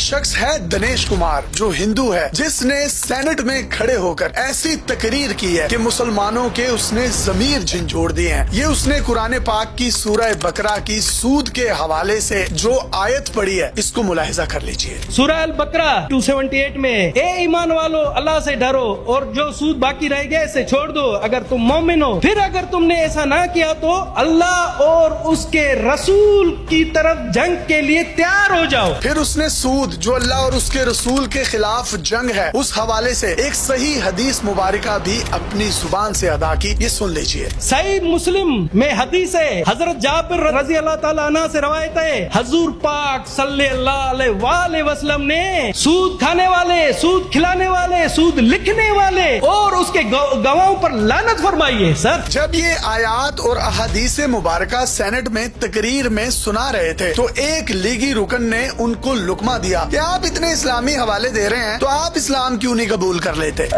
शख्स है दिनेश कुमार, जो हिंदू है, जिसने सेनेट में खड़े होकर ऐसी तकरीर की है कि मुसलमानों के उसने जमीर झंझोड़ दिए हैं। ये उसने कुरान पाक की सूरह बकरा की सूद के हवाले से जो आयत पढ़ी है, इसको मुलाहिजा कर लीजिए। सूरह अल बकरा 278 में, ए ईमान वालों अल्लाह से डरो और जो सूद बाकी रह गया इसे छोड़ दो अगर तुम मोमिन हो। फिर अगर तुमने ऐसा ना किया तो अल्लाह और उसके रसूल की तरफ जंग के लिए तैयार हो जाओ। फिर उसने सूद जो अल्लाह और उसके रसूल के खिलाफ जंग है, उस हवाले से एक सही हदीस मुबारका भी अपनी जुबान से अदा की। ये सुन लीजिए। सही मुस्लिम में हदीस है, हजरत जाबिर रजी अल्लाह ताला अन्हु से रवायत है, हजूर पाक सल्लल्लाहु अलैहि वसल्लम ने सूद खाने वाले, सूद खिलाने वाले, सूद लिखने वाले और उसके गवाहों पर लानत फरमाई है। सर, जब ये आयात और अहादीस मुबारका सेनेट में तकरीर में सुना रहे थे तो एक लीगी रुकन ने उनको लुकमा दिया कि आप इतने इस्लामी हवाले दे रहे हैं तो आप इस्लाम क्यों नहीं कबूल कर लेते।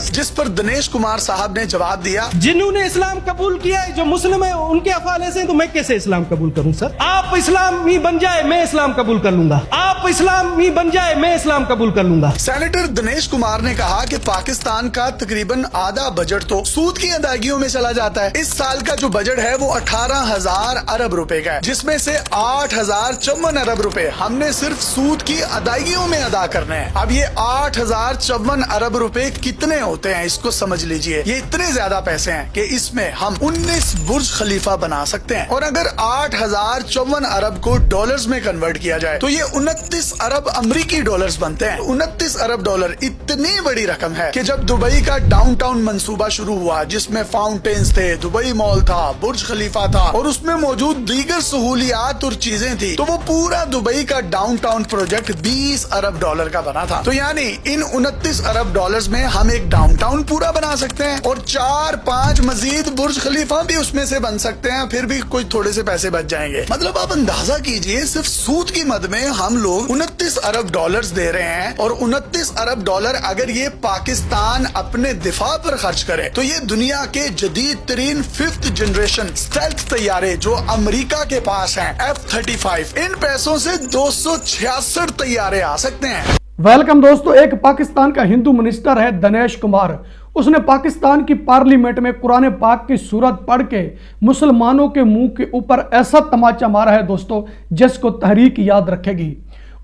जिस पर दिनेश कुमार साहब ने जवाब दिया, जिन्होंने इस्लाम कबूल किया है, जो मुस्लिम है, उनके हवाले से तो मैं कैसे इस्लाम कबूल करूं। सर, आप इस्लामी बन जाए मैं इस्लाम कबूल कर लूंगा, आप इस्लामी बन जाए मैं इस्लाम कबूल कर लूंगा। सेनेटर दिनेश कुमार ने कहा कि पाकिस्तान का तकरीबन आधा बजट तो सूद की अदायगियों में चला जाता है। इस साल का जो बजट है वो 18,000 अरब रुपए का है, जिसमें से 8,054 अरब रुपए हमने सिर्फ सूद की अदायगियों में अदा करने हैं। अब ये 8,054 अरब रुपए कितने होते हैं, इसको समझ लीजिए। ये इतने ज्यादा पैसे हैं कि इसमें हम 19 बुर्ज खलीफा बना सकते हैं। और अगर 8,054 अरब को डॉलर्स में कन्वर्ट किया जाए तो ये 29 अरब अमरीकी डॉलर्स बनते हैं। 29 अरब डॉलर इतनी बड़ी रकम है कि जब दुबई का डाउनटाउन मंसूबा शुरू हुआ, जिसमें फाउंटेन्स थे, दुबई मॉल था, बुर्ज खलीफा था और उसमें मौजूद दीगर सहूलियात और चीजें थी, तो वो पूरा दुबई का डाउनटाउन प्रोजेक्ट 20 अरब डॉलर का बना था। तो यानी इन 29 अरब डॉलर्स में हम एक डाउनटाउन पूरा बना सकते हैं और 4-5 मजीद बुर्ज खलीफा भी उसमें से बन सकते हैं, फिर भी कोई थोड़े से पैसे बच जाएंगे। मतलब आप अंदाजा कीजिए, सिर्फ सूद की मद में हम लोग 29 अरब डॉलर्स दे रहे हैं और 29 अरब डॉलर अगर ये पाकिस्तान अपने दिफा पर खर्च करे तो ये दुनिया के जदीद तरीन 5th जनरेशन स्टेल्थ तैयारे जो अमेरिका के पास हैं, F-35, इन पैसों से 266 तैयारे आ सकते हैं। वेलकम दोस्तों, एक पाकिस्तान का हिंदू मिनिस्टर है दिनेश कुमार। उसने पाकिस्तान की पार्लियामेंट में कुरान पाक की सूरत पढ़ के मुसलमानों के मुंह के ऊपर ऐसा तमाचा मारा है दोस्तों, जिसको तहरीक याद रखेगी।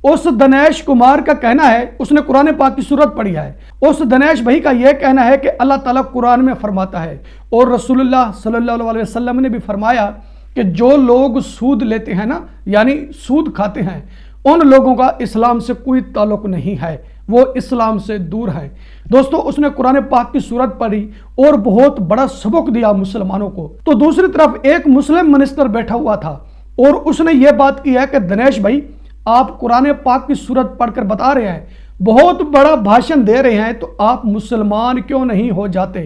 उस दिनेश कुमार का कहना है, उसने कुरान पाक की सूरत पढ़ी है, उस दिनेश भाई का यह कहना है कि अल्लाह ताला कुरान में फरमाता है और रसूलुल्लाह सल्लल्लाहु अलैहि वसल्लम ने भी फरमाया कि जो लोग सूद लेते हैं ना, यानी सूद खाते हैं, उन लोगों का इस्लाम से कोई ताल्लुक नहीं है, वो इस्लाम से दूर है। दोस्तों, उसने कुरान पाक की सूरत पढ़ी और बहुत बड़ा सबक दिया मुसलमानों को। तो दूसरी तरफ एक मुस्लिम मिनिस्टर बैठा हुआ था और उसने ये बात की है कि दिनेश भाई, आप कुरान पाक की सूरत पढ़कर बता रहे हैं, बहुत बड़ा भाषण दे रहे हैं, तो आप मुसलमान क्यों नहीं हो जाते।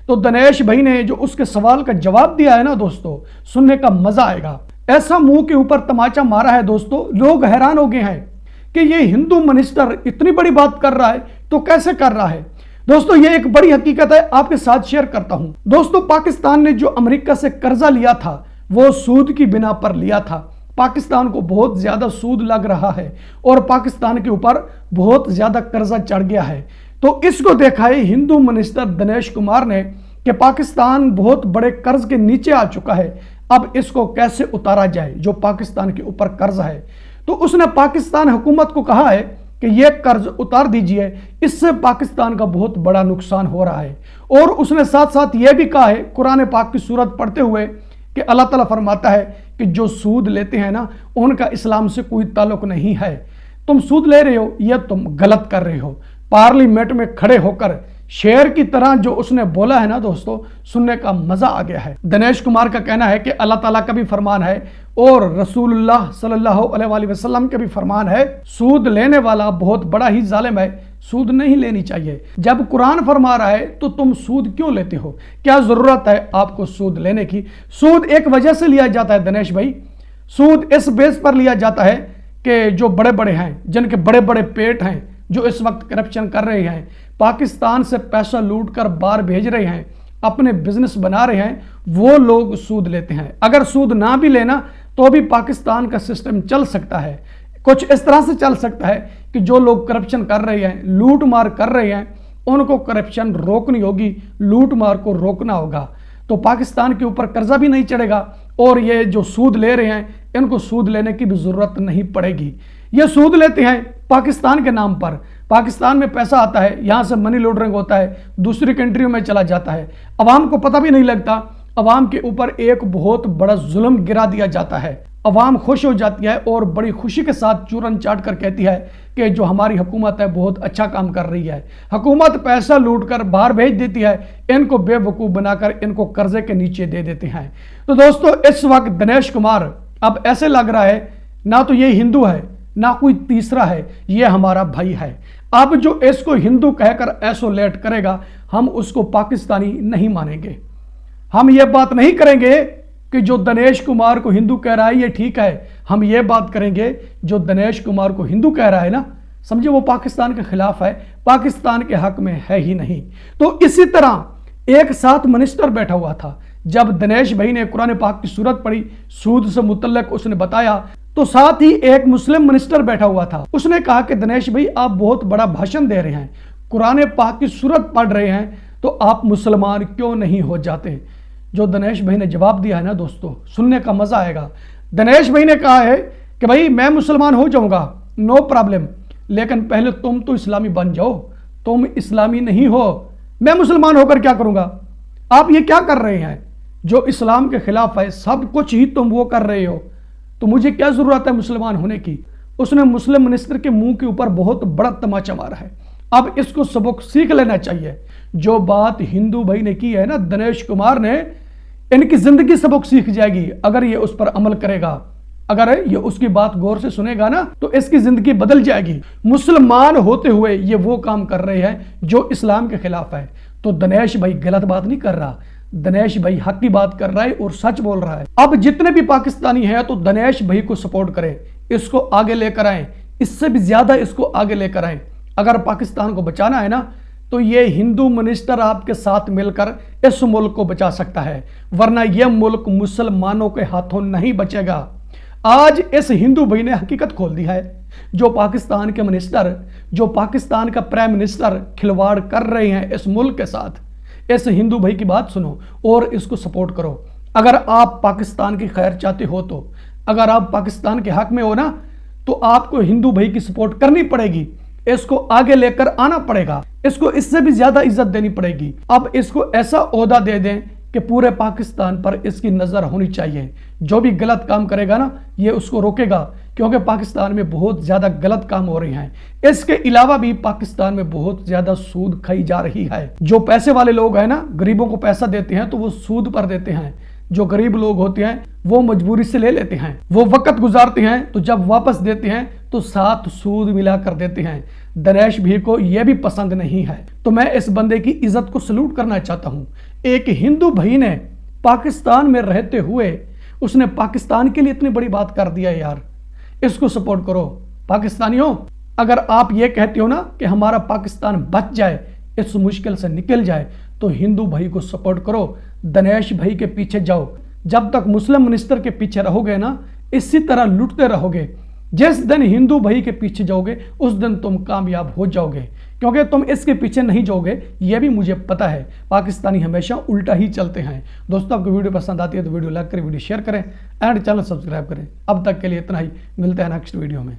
तो दिनेश भाई ने जो उसके सवाल का जवाब दिया है ना दोस्तों, सुनने का मजा आएगा। ऐसा मुंह के ऊपर तमाचा मारा है दोस्तों, लोग हैरान हो गए हैं कि ये हिंदू मिनिस्टर इतनी बड़ी बात कर रहा है तो कैसे कर रहा है। दोस्तों, ये एक बड़ी हकीकत है, आपके साथ शेयर करता हूं। दोस्तों, पाकिस्तान ने जो अमेरिका से कर्जा लिया था वो सूद की बिना पर लिया था। पाकिस्तान को बहुत ज्यादा सूद लग रहा है और पाकिस्तान के ऊपर बहुत ज्यादा कर्जा चढ़ गया है। तो इसको देखा है हिंदू मिनिस्टर दिनेश कुमार ने कि पाकिस्तान बहुत बड़े कर्ज के नीचे आ चुका है, अब इसको कैसे उतारा जाए जो पाकिस्तान के ऊपर कर्ज है। तो उसने पाकिस्तान हुकूमत को कहा है कि यह कर्ज उतार दीजिए, इससे पाकिस्तान का बहुत बड़ा नुकसान हो रहा है। और उसने साथ साथ यह भी कहा है कुरान पाक की सूरत पढ़ते हुए कि अल्लाह ताला फरमाता है कि जो सूद लेते हैं ना, उनका इस्लाम से कोई ताल्लुक नहीं है। तुम सूद ले रहे हो, यह तुम गलत कर रहे हो। पार्लियामेंट में खड़े होकर शेर की तरह जो उसने बोला है ना दोस्तों, सुनने का मजा आ गया है। दिनेश कुमार का कहना है कि अल्लाह ताला का भी फरमान है और रसूलुल्लाह सल्लल्लाहु अलैहि वसल्लम का भी फरमान है, सूद लेने वाला बहुत बड़ा ही जालिम है, सूद नहीं लेनी चाहिए। जब कुरान फरमा रहा है तो तुम सूद क्यों लेते हो, क्या जरूरत है आपको सूद लेने की। सूद एक वजह से लिया जाता है दिनेश भाई, सूद इस बेस पर लिया जाता है कि जो बड़े बड़े हैं, जिनके बड़े बड़े पेट हैं, जो इस वक्त करप्शन कर रहे हैं, पाकिस्तान से पैसा लूट कर बाहर भेज रहे हैं, अपने बिजनेस बना रहे हैं, वो लोग सूद लेते हैं। अगर सूद ना भी लेना तो भी पाकिस्तान का सिस्टम चल सकता है। कुछ इस तरह से चल सकता है कि जो लोग करप्शन कर रहे हैं, लूट मार कर रहे हैं, उनको करप्शन रोकनी होगी, लूट मार को रोकना होगा। तो पाकिस्तान के ऊपर कर्जा भी नहीं चढ़ेगा और ये जो सूद ले रहे हैं इनको सूद लेने की भी जरूरत नहीं पड़ेगी। ये सूद लेते हैं पाकिस्तान के नाम पर, पाकिस्तान में पैसा आता है, यहाँ से मनी लॉन्ड्रिंग होता है, दूसरी कंट्रियों में चला जाता है, अवाम को पता भी नहीं लगता। अवाम के ऊपर एक बहुत बड़ा जुल्म गिरा दिया जाता है, अवाम खुश हो जाती है और बड़ी खुशी के साथ चूरन चाट कर कहती है कि जो हमारी हुकूमत है बहुत अच्छा काम कर रही है। हुकूमत पैसा लूट कर बाहर भेज देती है, इनको बेवकूफ़ बनाकर इनको कर्जे के नीचे दे देते हैं। तो दोस्तों इस वक्त दिनेश कुमार अब ऐसे लग रहा है ना तो ये हिंदू है ना कोई तीसरा है, ये हमारा भाई है। अब जो इसको हिंदू कहकर एसोलेट करेगा हम उसको पाकिस्तानी नहीं मानेंगे। हम ये बात नहीं करेंगे कि जो दिनेश कुमार को हिंदू कह रहा है ये ठीक है। हम ये बात करेंगे जो दिनेश कुमार को हिंदू कह रहा है ना, समझे वो पाकिस्तान के खिलाफ है, पाकिस्तान के हक में है ही नहीं। तो इसी तरह एक साथ मिनिस्टर बैठा हुआ था, जब दिनेश भाई ने कुरान पाक की सूरत पढ़ी, सूद से मुतल्लक उसने बताया, तो साथ ही एक मुस्लिम मिनिस्टर बैठा हुआ था। उसने कहा कि दिनेश भाई आप बहुत बड़ा भाषण दे रहे हैं, कुरान पाक की सूरत पढ़ रहे हैं, तो आप मुसलमान क्यों नहीं हो जाते। जो दिनेश भाई ने जवाब दिया है ना दोस्तों, सुनने का मजा आएगा। दिनेश भाई ने कहा है कि भाई मैं मुसलमान हो जाऊंगा, नो प्रॉब्लम, लेकिन पहले तुम तो इस्लामी बन जाओ। तुम इस्लामी नहीं हो, मैं मुसलमान होकर क्या करूंगा। आप ये क्या कर रहे हैं जो इस्लाम के खिलाफ है, सब कुछ ही तुम वो कर रहे हो, तो मुझे क्या जरूरत है मुसलमान होने की। उसने मुस्लिम मिनिस्टर के मुंह के ऊपर बहुत बड़ा तमाचा मारा है। अब इसको सबक सीख लेना चाहिए। जो बात हिंदू भाई ने की है ना दिनेश कुमार ने, इनकी जिंदगी सबक सीख जाएगी अगर ये उस पर अमल करेगा। अगर ये उसकी बात गौर से सुनेगा ना तो इसकी जिंदगी बदल जाएगी। मुसलमान होते हुए ये वो काम कर रहे हैं जो इस्लाम के खिलाफ है। तो दिनेश भाई गलत बात नहीं कर रहा, दिनेश भाई हक की बात कर रहा है और सच बोल रहा है। अब जितने भी पाकिस्तानी हैं तो दिनेश भाई को सपोर्ट करें, इसको आगे लेकर आए, इससे भी ज्यादा इसको आगे लेकर आए। अगर पाकिस्तान को बचाना है ना तो ये हिंदू मिनिस्टर आपके साथ मिलकर इस मुल्क को बचा सकता है, वरना यह मुल्क मुसलमानों के हाथों नहीं बचेगा। आज इस हिंदू भाई ने हकीकत खोल दी है। जो पाकिस्तान के मिनिस्टर, जो पाकिस्तान का प्राइम मिनिस्टर खिलवाड़ कर रहे हैं इस मुल्क के साथ, इस हिंदू भाई की बात सुनो और इसको सपोर्ट करो। अगर आप पाकिस्तान की खैर चाहते हो, तो अगर आप पाकिस्तान के हक में हो ना, तो आपको हिंदू भाई की सपोर्ट करनी पड़ेगी, इसको आगे लेकर आना पड़ेगा, इसको इससे भी ज्यादा इज्जत देनी पड़ेगी। अब इसको ऐसा ओहदा दे दें कि पूरे पाकिस्तान पर इसकी नजर होनी चाहिए। जो भी गलत काम करेगा ना ये उसको रोकेगा, क्योंकि पाकिस्तान में बहुत ज्यादा गलत काम हो रहे हैं। इसके अलावा भी पाकिस्तान में बहुत ज्यादा सूद खाई जा रही है। जो पैसे वाले लोग हैं ना, गरीबों को पैसा देते हैं तो वो सूद पर देते हैं। जो गरीब लोग होते हैं वो मजबूरी से ले लेते हैं, वो वक्त गुजारते हैं, तो जब वापस देते हैं तो साथ सूद मिला कर देते हैं। दिनेश भाई को यह भी पसंद नहीं है। तो मैं इस बंदे की इज्जत को सलूट करना चाहता हूं। एक हिंदू भाई ने पाकिस्तान में रहते हुए उसने पाकिस्तान के लिए इतनी बड़ी बात कर दिया यार, इसको सपोर्ट करो। पाकिस्तानियों, अगर आप ये कहते हो ना कि हमारा पाकिस्तान बच जाए, इस मुश्किल से निकल जाए, तो हिंदू भाई को सपोर्ट करो, दिनेश भाई के पीछे जाओ। जब तक मुस्लिम मिनिस्टर के पीछे रहोगे ना, इसी तरह लुटते रहोगे। जिस दिन हिंदू भाई के पीछे जाओगे उस दिन तुम कामयाब हो जाओगे, क्योंकि तुम इसके पीछे नहीं जाओगे, यह भी मुझे पता है। पाकिस्तानी हमेशा उल्टा ही चलते हैं। दोस्तों, आपको वीडियो पसंद आती है तो वीडियो लाइक करें, वीडियो शेयर करें एंड चैनल सब्सक्राइब करें। अब तक के लिए इतना ही, मिलते हैं नेक्स्ट वीडियो में।